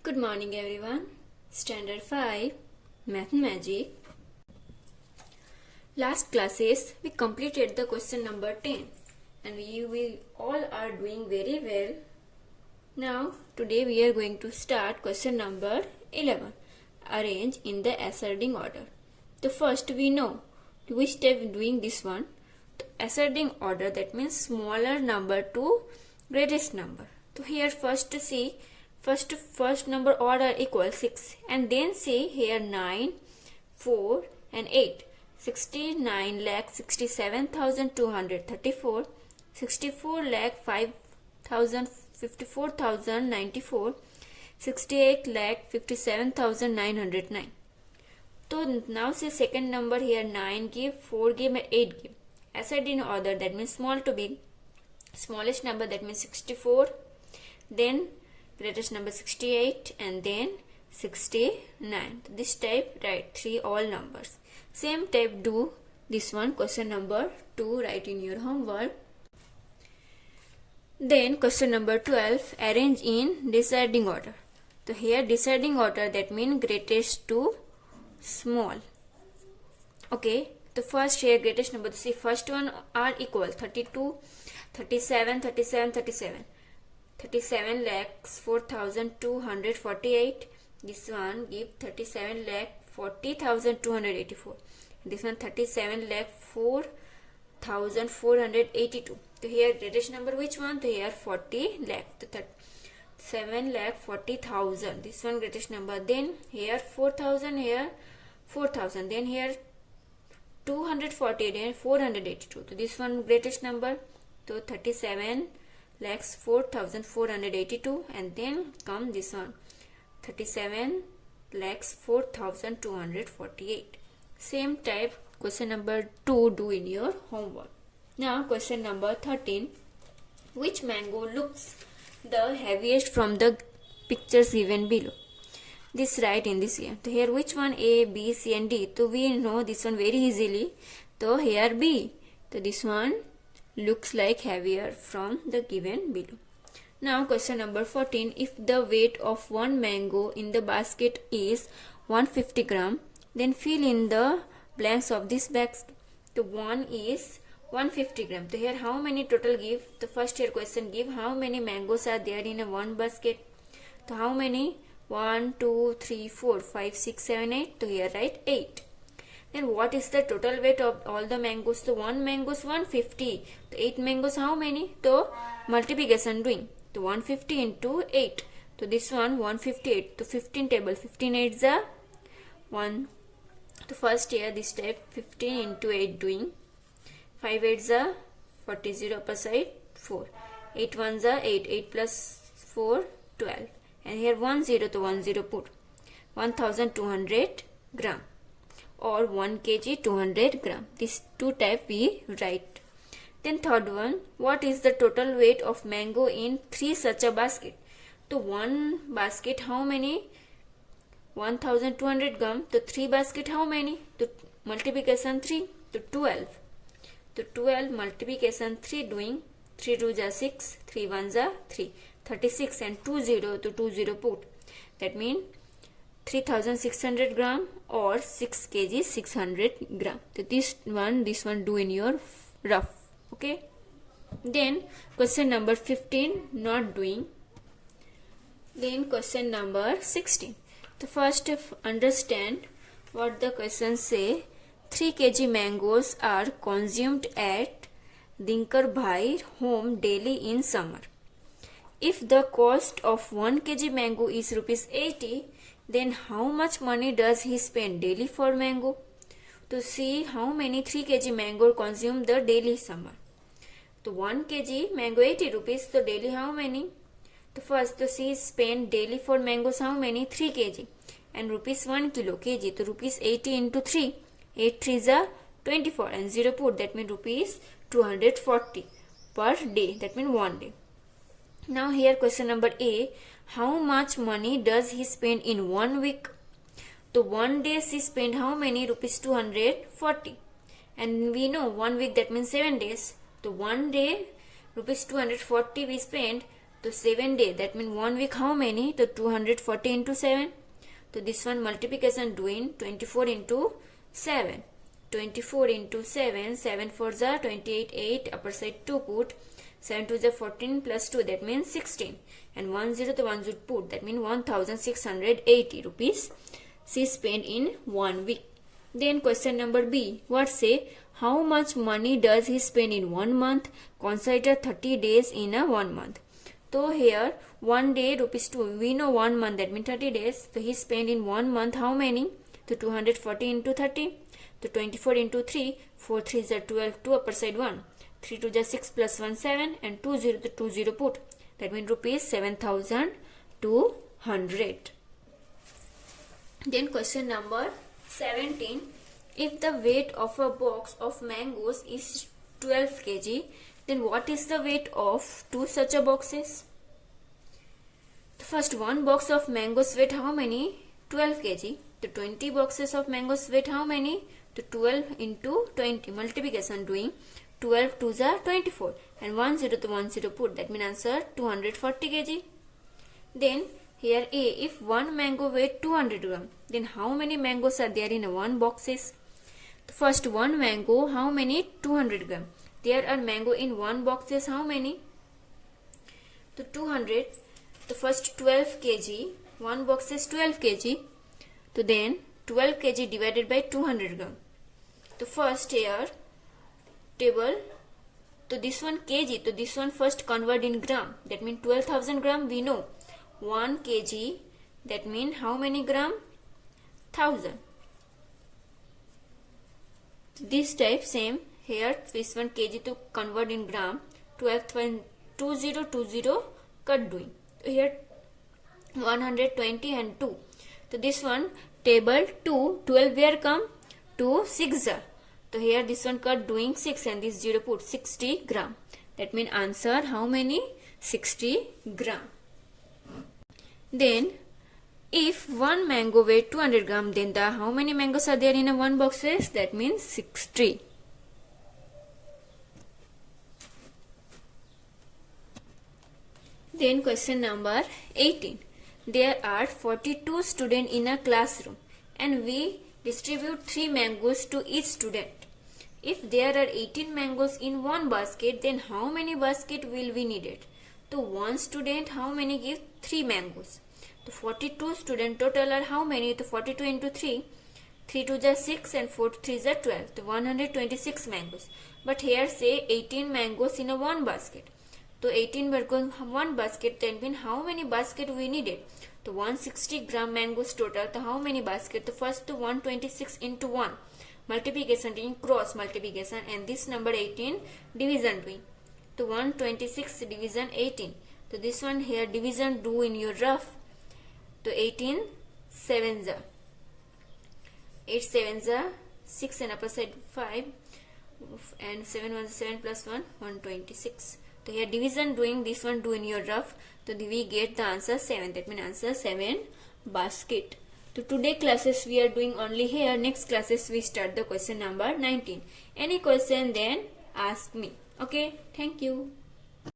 Good morning everyone. Standard 5 Math Magic. Last classes we completed the question number 10 and we all are doing very well. Now today we are going to start question number 11. Arrange in the ascending order. The first we know which step doing this one. The ascending order, that means smaller number to greatest number. So here first see first number order equals 6 and then see here 9, 4 and 8. 69,67,234, 64,54,094, 68,57,909. So now see second number here 9 give, 4 give and 8 give. Ascending order, that means small to big. Smallest number, that means 64, then greatest number 68 and then 69. This type write 3 all numbers. Same type do this one, question number 2, write in your homework. Then question number 12, arrange in descending order. So here descending order, that means greatest to small. Okay, the first here greatest number, see first one are equal 32, 37, 37, 37. 37 lakhs 4,248. This one give 37 lakh 40,284. This one 37 lakh 4,482. So here greatest number which one? So here 40 lakh. So 7 lakh 40,000. This one greatest number. Then here 4,000. Here 4,000. Then here 248 and 482. So this one greatest number. So 37 lakhs 4,482 and then come this one 37 lakhs 4,248. Same type question number 2 do in your homework. Now question number 13, which mango looks the heaviest from the pictures given below? This write in this here. So here which one? A, B, C and D. So we know this one very easily. So here B. So this one looks like heavier from the given below. Now question number 14, if the weight of one mango in the basket is 150 gram, then fill in the blanks of this basket. The one is 150 gram. So here how many total give? The first here question give how many mangoes are there in a one basket. So how many? 1, 2, 3, 4, 5, 6, 7, 8. So here write 8. Then what is the total weight of all the mangoes? So one mango is 150. So 8 mangoes how many? So multiplication doing. So 150 into 8. So this one 158. So 15 table. 15 8 is a 1. So first here this type 15 into 8 doing. 5 8 is a 40. 0 upper side 4. 8 1 is a 8. 8 plus 4 12. And here 1 0 to 1 0 put. 1200 gram. Or 1 kg 200 gram. These two type we write. Then third one, what is the total weight of mango in 3 such a basket? So one basket how many? 1200 gram. So 3 basket how many? So multiplication 3. So 12. So 12 multiplication 3 doing. 3 2 is 6. 3 1 is 3. 36 and 2 0 to 2 0 put. That means 3,600 gram or 6 kg 600 gram. So this one do in your rough. Okay. Then question number 15 not doing. Then question number 16. So first understand what the question say. 3 kg mangoes are consumed at Dinkar Bhai home daily in summer. If the cost of 1 kg mango is rupees 80, then how much money does he spend daily for mango? To see how many 3 kg mango consume the daily summer. So 1 kg mango 80 rupees. So daily how many? So first to see spend daily for mangoes how many? 3 kg. And rupees 1 kilo kg. So rupees 80 into 3. 8 3 is 24 and 0 put. That means rupees 240 per day. That means 1 day. Now here question number A, how much money does he spend in 1 week? So 1 day he spend how many? Rupees 240. And we know 1 week that means 7 days. So 1 day rupees 240 we spend. So 7 days, that means 1 week how many? So 240 into 7. So this one multiplication doing 24 into 7. 24 into 7, 7 4s are 28, 8, upper side 2 put, 7 2s are 14 plus 2, that means 16. And 1 0 the 1 should put, that means 1680 rupees she spent in 1 week. Then question number B, what say? How much money does he spend in 1 month? Consider 30 days in a 1 month. So here 1 day rupees 2, we know 1 month, that means 30 days. So he spent in 1 month how many? So 240 into 30. So 24 into 3, 4 3s are 12, 2 upper side 1, 3 2s are 6 plus 1 7, and 2 0 the 2 0 put, that means rupees 7200. Then question number 17, if the weight of a box of mangoes is 12 kg, then what is the weight of 2 such a boxes? The first one box of mangoes weight how many? 12 kg. The 20 boxes of mangoes weight how many? To 12 into 20 multiplication doing 12 2s are 24 and 1 0 to 1 0 put, that means answer 240 kg. Then here A, if one mango weight 200 gram, then how many mangoes are there in a one boxes? The first one mango how many? 200 gram. There are mango in one boxes how many? To 200. The first 12 kg, one box is 12 kg. So then 12 kg divided by 200 gram. The first here table, to this one kg, to this one first convert in gram, that means 12,000 gram. We know 1 kg, that means how many gram? 1000. This type same here, this one kg to convert in gram, 2020 cut doing. So here 120 and 2. So this one table 2, 12 where come? 2 6. So here this one cut doing 6 and this 0 put 60 gram. That means answer how many? 60 gram. Then if one mango weight 200 gram, then the how many mangoes are there in a one boxes? That means 60. Then question number 18. There are 42 students in a classroom and we distribute 3 mangoes to each student. If there are 18 mangoes in one basket, then how many baskets will we need it? So one student how many give 3 mangoes? So 42 student total are how many? So 42 into 3, 3 2s are 6 and 4 3s are 12. So 126 mangoes. But here say 18 mangoes in a one basket. So 18 mangoes one basket, then mean how many basket we needed? So 160 gram mangoes total. So how many basket? The first to 126 into 1. Multiplication doing cross multiplication and this number 18 division doing. So 126 division 18. So this one here division do in your rough. So 18 7s are 8 7s are 6 and upper side 5 and 7 1 7 plus 1 126. So here division doing, this one do in your rough. So we get the answer 7. That means answer 7 basket. So today classes we are doing only here. Next classes we start the question number 19. Any question then ask me. Okay. Thank you.